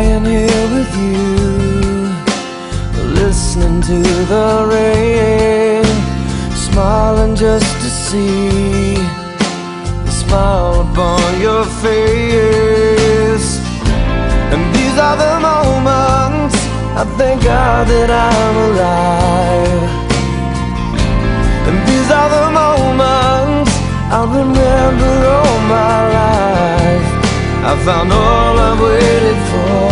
lying here with you, listening to the rain, smiling just to see the smile upon your face. And these are the moments I thank God that I'm alive. And these are the moments I'll remember all my life. I found all I've waited for,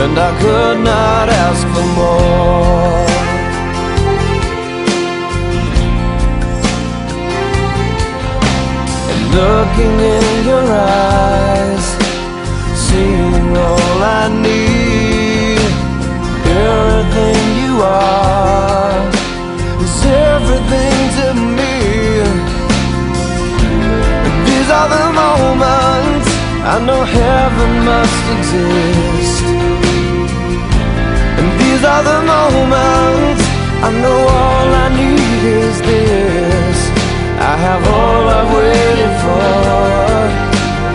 and I could not ask for more. And looking in your eyes, seeing all I need, everything you are is everything to me. And these are the moments I know heaven must exist. And these are the moments I know all I need is this. I have all I've waited for,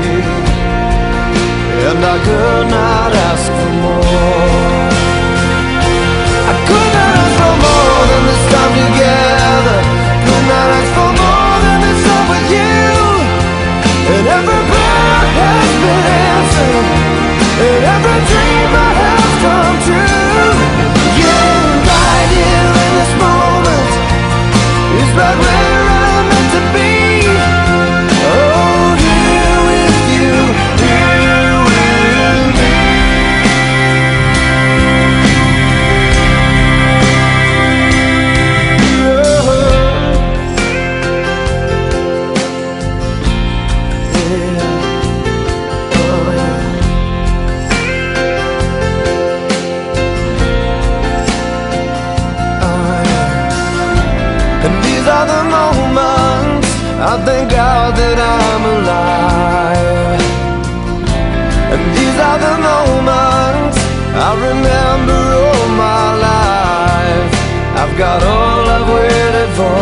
yeah. And I could not ask for more. I could not ask for more than this time together. Could not ask for more than this time with you. And every prayer has been answered, and every dream I have come true. Yeah, right here in this moment is right where I'm meant to be. Oh, here with you, here with me. I thank God that I'm alive. And these are the moments I remember all my life. I've got all I've waited for,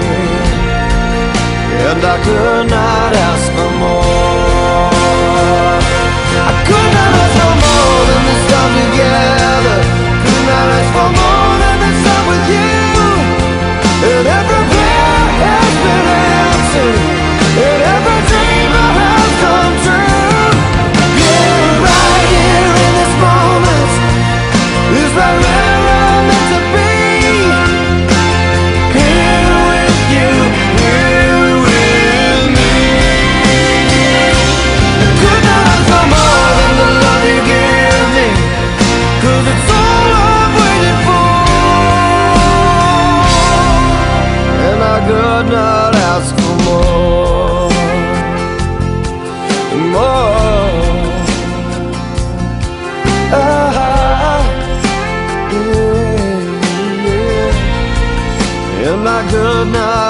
yeah. And I could not ask for more. I could not ask for more than this time together. Could not ask for more than this time with you. And every prayer has been answered, and every dream I have come true. Yeah, right here in this moment is right where I'm meant to be. Here with you, here with me. I could not ask for more than the love you give me, 'cause it's all I've waited for. And I could not ask for more, more. Yeah. And I could not